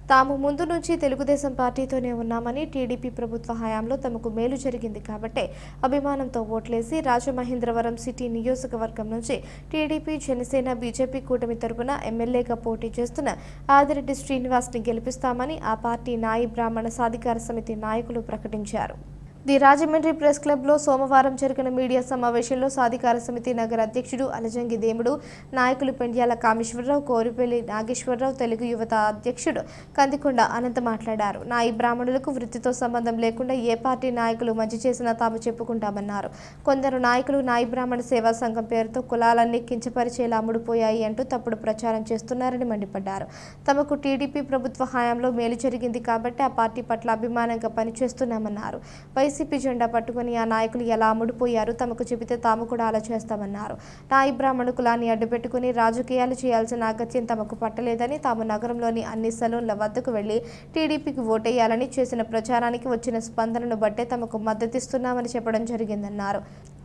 తాము ముందు నుంచి తెలుగుదేశం పార్టీతోనే ఉన్నామని, టీడీపీ ప్రభుత్వ హయాంలో తమకు మేలు జరిగింది కాబట్టే అభిమానంతో ఓట్లేసి రాజమహేంద్రవరం సిటీ నియోజకవర్గం నుంచి టీడీపీ, జనసేన, బీజేపీ కూటమి తరపున ఎమ్మెల్యేగా పోటీ చేస్తున్న ఆదిరెడ్డి శ్రీనివాస్ని గెలిపిస్తామని ఆ పార్టీ నాయి బ్రాహ్మణ సాధికార సమితి నాయకులు ప్రకటించారు. ది రాజమండ్రి ప్రెస్ క్లబ్లో సోమవారం జరిగిన మీడియా సమావేశంలో సాధికార సమితి నగర అధ్యక్షుడు అలజంగి దేముడు, నాయకులు పెండ్యాల కామేశ్వరరావు, కోరిపల్లి నాగేశ్వరరావు, తెలుగు యువత అధ్యక్షుడు కందికొండ అనంత మాట్లాడారు. నాయి బ్రాహ్మణులకు వృత్తితో సంబంధం లేకుండా ఏ పార్టీ నాయకులు మంచి చేసినా తాము చెప్పుకుంటామన్నారు. కొందరు నాయకులు నాయి బ్రాహ్మణ సేవా సంఘం పేరుతో కులాలన్నీ కించపరిచేలా అమ్ముడుపోయాయి అంటూ తప్పుడు ప్రచారం చేస్తున్నారని మండిపడ్డారు. తమకు టీడీపీ ప్రభుత్వ హయాంలో మేలు జరిగింది కాబట్టి ఆ పార్టీ పట్ల అభిమానంగా పనిచేస్తున్నామన్నారు. వైసీపీ జెండా పట్టుకుని ఆ నాయకులు ఎలా అమ్ముడుపోయారు, తమకు చెబితే తాము కూడా అలా చేస్తామన్నారు. నాయి బ్రాహ్మణ కులాన్ని అడ్డుపెట్టుకుని రాజకీయాలు చేయాల్సిన అగత్యం తమకు పట్టలేదని, తాము నగరంలోని అన్ని సలూన్ల వద్దకు వెళ్లి టీడీపీకి ఓటేయాలని చేసిన ప్రచారానికి వచ్చిన స్పందనను బట్టే తమకు మద్దతిస్తున్నామని చెప్పడం జరిగిందన్నారు.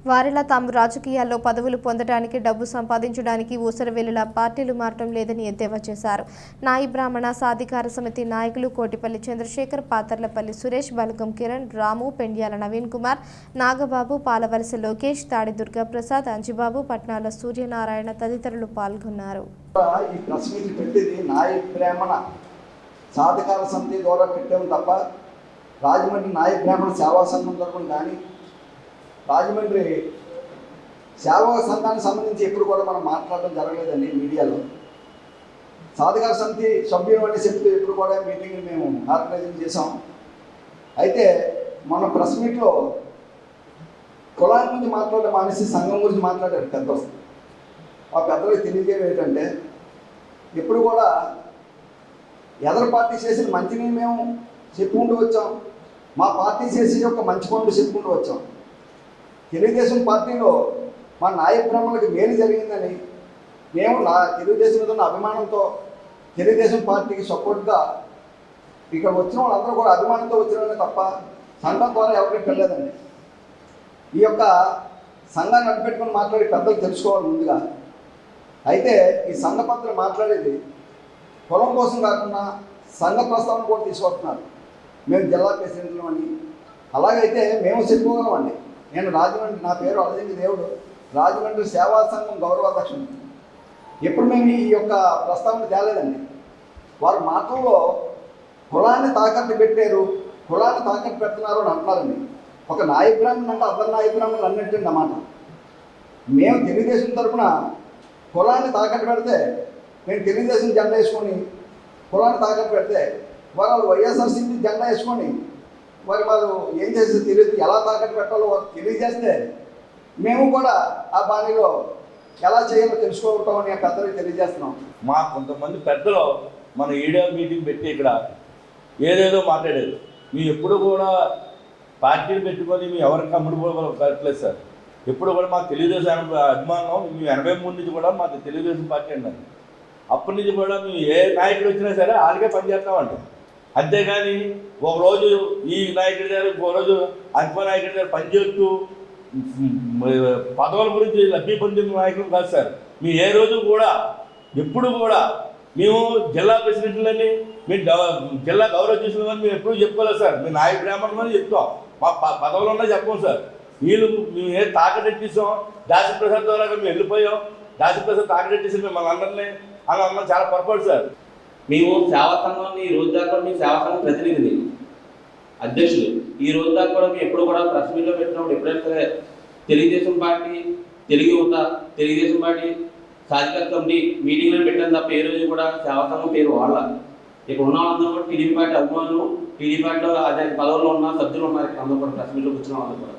వారిలా తాము రాజకీయాల్లో పదవులు పొందడానికి, డబ్బు సంపాదించడానికి ఊసరవెల్లులా పార్టీలు మారటం లేదని ఎద్దేవా చేశారు. నాయి బ్రాహ్మణ సాధికార సమితి నాయకులు కోటిపల్లి చంద్రశేఖర్, పాతర్లపల్లి సురేష్, బలగం కిరణ్, రాము, పెండ్యాల నవీన్ కుమార్, నాగబాబు, పాలవలస లోకేష్, తాడి దుర్గాప్రసాద్, అంజిబాబు, పట్నాల సూర్యనారాయణ తదితరులు పాల్గొన్నారు. ఈ ప్రెస్ మీట్ పెట్టేది నాయి బ్రాహ్మణ సాధికార సమితి ద్వారా పెట్టాము తప్ప రాజమండ్రి నాయి బ్రాహ్మణ సేవా సంఘం తరపున కానీ, రాజమండ్రి సేవా సంఘానికి సంబంధించి ఎప్పుడు కూడా మనం మాట్లాడడం జరగలేదండి. మీడియాలో సాధికార సమితి సభ్యులు అని చెప్తూ ఎప్పుడు కూడా మీటింగ్ మేము ఆర్గనైజింగ్ చేసాం. అయితే మన ప్రెస్ మీట్లో కులాల గురించి మాట్లాడడం మానేసి సంఘం గురించి మాట్లాడారు పెద్దలు. ఆ పెద్దలకు తెలియజేయడం ఏంటంటే, ఎప్పుడు కూడా ఎదరు పార్టీ చేసిన మంచిని మేము చెప్పుకుంటూ వచ్చాం, మా పార్టీ చేసి ఒక మంచి పనులు చెప్పుకుంటూ వచ్చాం. తెలుగుదేశం పార్టీలో మా నాయ బ్రాహ్మణులకు మేలు జరిగిందని మేము తెలుగుదేశం మీద ఉన్న అభిమానంతో తెలుగుదేశం పార్టీకి సపోర్ట్గా ఇక్కడ వచ్చిన వాళ్ళందరూ కూడా అభిమానంతో వచ్చిన తప్ప సంఘం ద్వారా ఎవరికి వెళ్ళలేదండి. ఈ యొక్క సంఘాన్ని అడ్డుపెట్టుకుని మాట్లాడి పెద్దలు తెలుసుకోవాలి ముందుగా. అయితే ఈ సంఘ పత్రం మాట్లాడేది కులం కోసం కాకుండా సంఘ ప్రస్తావన కూడా తీసుకొస్తున్నారు. మేము జిల్లా ప్రెసిడెంట్లు అని. అలాగైతే మేము చెప్పుకోగలమండి. నేను రాజమండ్రి, నా పేరు అలజంగి దేవుడు, రాజమండ్రి సేవా సంఘం గౌరవాధ్యక్షుడు. ఎప్పుడు మేము ఈ యొక్క ప్రస్తావన తేలేదండి. వారి మాటల్లో కులాన్ని తాకట్టు పెట్టారు, కులాన్ని తాకట్టు పెడుతున్నారు అని అంటున్నారండి. ఒక నాయ బ్రాహ్మణులు అంటే అందరు నాయ బ్రాహ్మణులు అన్నట్టు అన్నమాట. మేము తెలుగుదేశం తరఫున కులాన్ని తాకట్టు పెడితే, మేము తెలుగుదేశం జెండా వేసుకొని కులాన్ని తాకట్టు పెడితే, వాళ్ళు వైఎస్ఆర్సీపీ జెండా వేసుకొని వాళ్ళు ఏం చేస్తే తెలియదు, ఎలా తాకట్టు పెట్టాలో తెలియజేస్తే మేము కూడా ఆ బాణిలో ఎలా చేయాలో తెలుసుకోవటం పెద్దలకు తెలియజేస్తున్నాం. మా కొంతమంది పెద్దలు మన ఈడియో మీటింగ్ పెట్టి ఇక్కడ ఏదేదో మాట్లాడారు. మేము ఎప్పుడు కూడా పార్టీలు పెట్టుకొని మేము ఎవరికి అమ్ముడుపోవట్లేదు సార్. ఎప్పుడు కూడా మాకు తెలుగుదేశం అభిమానం. మేము 83 నుంచి కూడా మాకు తెలుగుదేశం పార్టీ అన్నారు. అప్పటి నుంచి కూడా మేము ఏ నాయకుడు వచ్చినా సరే వాళ్ళకే పనిచేస్తామండి. అంతేగాని ఒకరోజు ఈ నాయకుడి దగ్గర, ఒకరోజు అంతిమ నాయకుడి దగ్గర పనిచేస్తూ పదవుల గురించి లబ్ధి పొందిన నాయకులు కాదు సార్. మేము ఏ రోజు కూడా ఎప్పుడు కూడా మేము జిల్లా ప్రెసిడెంట్లని, మేము జిల్లా గౌరవ చేసిన మేము ఎప్పుడు చెప్పుకోలేదు సార్. మేము నాయ బ్రాహ్మణులు అని చెప్తాం, మా పదవులు ఉన్నా చెప్పాం సార్. మేము ఏ తాకటెట్టిస్తాం, దాసిప్రసాద్ ద్వారా మేము వెళ్ళిపోయాం. దాసిప్రసాద్ తాకటెట్టేసి మిమ్మల్ని అందరినీ అలా అన్న చాలా పొరపాటు సార్. మేము సేవా సంఘాన్ని ఈ రోజు దాకా మేము సేవా సంఘం ప్రతినిధిని అధ్యక్షులు. ఈ రోజు దాకా కూడా మేము ఎప్పుడు కూడా ప్రెస్ మీట్లో పెట్టినప్పుడు ఎప్పుడైనా సరే తెలుగుదేశం పార్టీ, తెలుగు యువత, తెలుగుదేశం పార్టీ సాధికార కమిటీ మీటింగ్లో పెట్టాను తప్ప ఏ రోజు కూడా సేవా సంఘం పేరు వాళ్ళ. ఇక్కడ ఉన్న వాళ్ళందరూ కూడా టీడీపీ పార్టీ అభిమానులు, టీడీపీ పార్టీలో అదే పదవుల్లో ఉన్న సభ్యులు ఉన్నారు. ఇక్కడ అందరూ కూడా ప్రెస్ మీట్లో కూర్చున్న వాళ్ళు కూడా.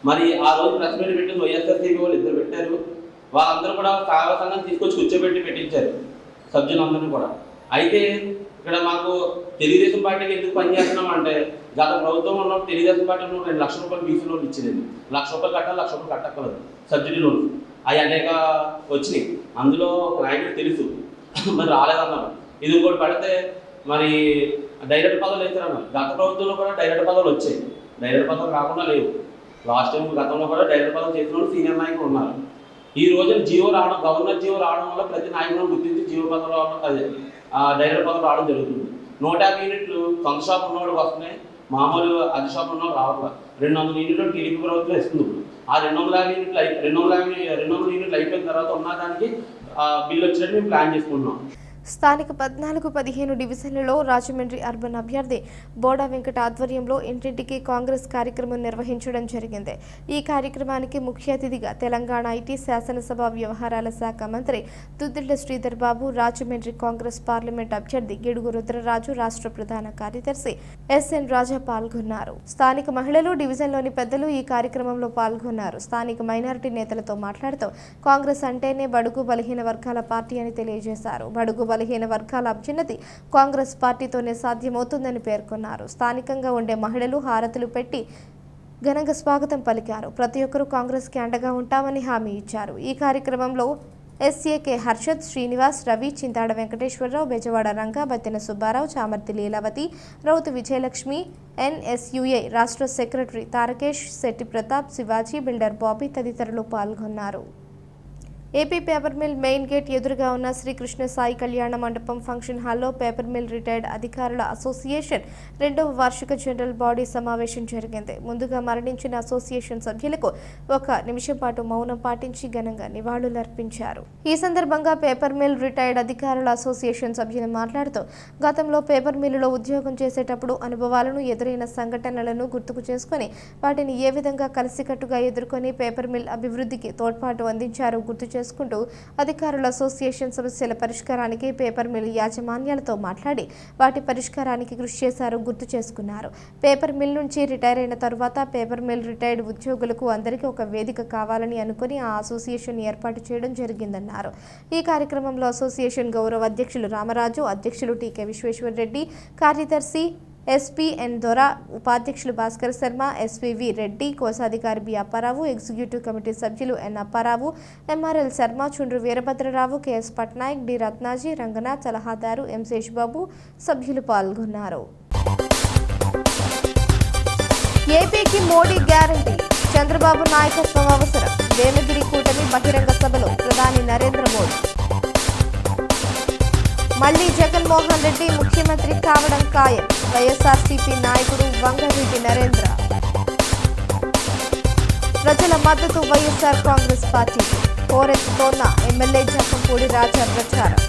మరి ఆ రోజు ప్రెస్ మీట్ పెట్టింది వైఎస్ఆర్సీపీ వాళ్ళు ఇద్దరు పెట్టారు. వాళ్ళందరూ కూడా సేవా సంఘాన్ని తీసుకొచ్చి కూర్చోబెట్టి పెట్టించారు సభ్యులందరినీ కూడా. అయితే ఇక్కడ మాకు తెలుగుదేశం పార్టీకి ఎందుకు పనిచేస్తున్నాం అంటే గత ప్రభుత్వం ఉన్నప్పుడు తెలుగుదేశం పార్టీ 2 లక్షల రూపాయలు బీసీ లోన్ ఇచ్చింది. 1 లక్ష రూపాయలు కట్టాలి, 1 లక్ష రూపాయలు కట్టక్కలేదు సబ్సిడీ లోన్. అవి అనేక వచ్చినాయి. అందులో ఒక నాయకుడు తెలుసు మరి రాలేదన్నారు. ఇది ఇంకోటి పడితే మరి డైరెక్ట్ పదవులు వేస్తారన్నారు. గత ప్రభుత్వంలో కూడా డైరెక్ట్ పదవులు వచ్చాయి. డైరెక్ట్ పదవులు రాకుండా లేవు. లాస్ట్ టైం గతంలో కూడా డైరెక్ట్ పదవులు చేసిన వాళ్ళు సీనియర్ నాయకులు ఉన్నారు. ఈ రోజున జీవో రావడం, గవర్నర్ జీవో రావడం వల్ల ప్రతి నాయకులను గుర్తించి జీవో పదవులు రావడం, డైరెక్ట్ పదవులు రావడం జరుగుతుంది. 150 యూనిట్లు సొంత షాప్ ఉన్నవాడికి వస్తున్నాయి, మామూలు అది షాప్ ఉన్నవాడు రావట్లేదు. 200 యూనిట్లు టీడీపీ ప్రభుత్వం ఇస్తుంది. ఆ 250 యూనిట్లు అయిపోయిన తర్వాత ఉన్నదానికి బిల్లు వచ్చినట్టు మేము ప్లాన్ చేసుకుంటున్నాం. స్థానిక 14-15 డివిజన్లలో రాజమండ్రి అర్బన్ అభ్యర్థి బోడా వెంకట ఆధ్వర్యంలో ఇంటింటికి కాంగ్రెస్ కార్యక్రమం నిర్వహించడం జరిగింది. ఈ కార్యక్రమానికి ముఖ్య అతిథిగా తెలంగాణ ఐటీ శాసనసభ వ్యవహారాల శాఖ మంత్రి దుద్దిళ్ల శ్రీధర్ బాబు, రాజమండ్రి కాంగ్రెస్ పార్లమెంట్ అభ్యర్థి గిడుగు రుద్రరాజు, రాష్ట్ర ప్రధాన కార్యదర్శి ఎస్ఎన్ రాజా పాల్గొన్నారు. స్థానిక మహిళలు, డివిజన్లోని పెద్దలు ఈ కార్యక్రమంలో పాల్గొన్నారు. స్థానిక మైనారిటీ నేతలతో మాట్లాడుతూ కాంగ్రెస్ అంటేనే బడుగు బలహీన వర్గాల పార్టీ అని తెలియజేశారు. బడుగు బలహీన వర్గాల అభ్యున్నతి కాంగ్రెస్ పార్టీతోనే సాధ్యమవుతుందని పేర్కొన్నారు. స్థానికంగా ఉండే మహిళలు హారతులు పెట్టి ఘనంగా స్వాగతం పలికారు. ప్రతి ఒక్కరూ కాంగ్రెస్కి అండగా ఉంటామని హామీ ఇచ్చారు. ఈ కార్యక్రమంలో ఎస్ఏకే హర్షద్, శ్రీనివాస్, రవి, చింతాడ వెంకటేశ్వరరావు, బెజవాడ రంగా, బత్తెన సుబ్బారావు, చామర్తి లీలావతి, రౌతు విజయలక్ష్మి, ఎన్ఎస్యుఐ రాష్ట్ర secretary Tarakesh, Shetty Pratap, Shivaji, builder Bobby తదితరులు పాల్గొన్నారు. AP paper mill main gate ఎదురుగా ఉన్న శ్రీకృష్ణ సాయి కళ్యాణ మండపం ఫంక్షన్ హాల్లో పేపర్ మిల్ రిటైర్డ్ అధికారుల అసోసియేషన్ 2వ వార్షిక జనరల్ బాడీ సమావేశం జరిగింది. ముందుగా మరణించిన అసోసియేషన్ సభ్యులకు 1 నిమిషం పాటు మౌనం పాటించి ఘనంగా నివాళులర్పించారు. ఈ సందర్భంగా పేపర్ మిల్ రిటైర్డ్ అధికారుల అసోసియేషన్ సభ్యులు మాట్లాడుతూ గతంలో పేపర్ మిల్లులో ఉద్యోగం చేసేటప్పుడు అనుభవాలను, ఎదురైన సంఘటనలను గుర్తుకు చేసుకుని వాటిని ఏ విధంగా కలిసికట్టుగా ఎదుర్కొని పేపర్ మిల్ అభివృద్ధికి తోడ్పాటు అందించారో గుర్తు చేసుకుంటూ అధికారుల అసోసియేషన్ సమస్యల పరిష్కారానికి పేపర్ మిల్ యాజమాన్యాలతో మాట్లాడి వాటి పరిష్కారానికి కృషి చేశారు గుర్తు చేసుకున్నారు. పేపర్ మిల్ నుంచి రిటైర్ అయిన తరువాత పేపర్ మిల్ రిటైర్డ్ ఉద్యోగులకు అందరికీ ఒక వేదిక కావాలని అనుకుని ఆ అసోసియేషన్ ఏర్పాటు చేయడం జరిగిందన్నారు. ఈ కార్యక్రమంలో అసోసియేషన్ గౌరవ అధ్యక్షులు రామరాజు, అధ్యక్షులు టీకే విశ్వేశ్వరరెడ్డి, కార్యదర్శి ఎస్పీఎన్ దొర, ఉపాధ్యక్షులు భాస్కర్ శర్మ, ఎస్వివి రెడ్డి, కోశాధికారి బి అప్పారావు, ఎగ్జిక్యూటివ్ కమిటీ సభ్యులు ఎన్ అప్పారావు, ఎంఆర్ఎల్ శర్మ, చుండ్రు వీరభద్రరావు, కెఎస్ పట్నాయక్, డి రత్నాజీ, రంగనాథ్, సలహాదారు ఎం శేషబాబు సభ్యులు పాల్గొన్నారు. ఏపీకి మోడీ గ్యారంటీ, చంద్రబాబు నాయకత్వం అవసరం, వేమగిరి కూటమి బహిరంగ సభలో ప్రధాని నరేంద్ర మోడీ. మళ్లీ జగన్మోహన్ రెడ్డి ముఖ్యమంత్రి కావడం ఖాయం, వైఎస్ఆర్సీపీ నాయకుడు వంగవీటి నరేంద్ర. ప్రజల మద్దతు వైఎస్ఆర్ కాంగ్రెస్ పార్టీకి, హోరెత్తుతోన్న ఎమ్మెల్యే జక్కంపూడి రాజా ప్రచారం.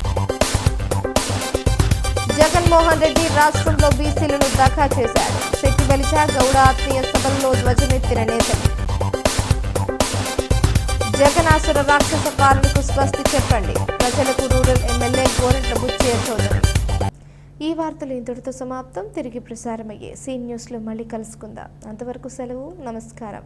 జగన్మోహన్ రెడ్డి రాష్ట్రంలో బీసీలను దఖా చేశారు, శెట్టిబలిజ, గౌడ ఆత్మీయ సభల్లో ధ్వజమెత్తిన నేతలు. జగనాసుర రాక్షస పాలనకు స్వస్తి చెప్పండి, ప్రజలకు రూరల్ ఎమ్మెల్యే గోరంట్ల బుచ్చయ్య చౌదరి. ఈ వార్తలు ఇంతటితో సమాప్తం. తిరిగి ప్రసారమయ్యే సీ న్యూస్లో మళ్ళీ కలుసుకుందాం. అంతవరకు సెలవు, నమస్కారం.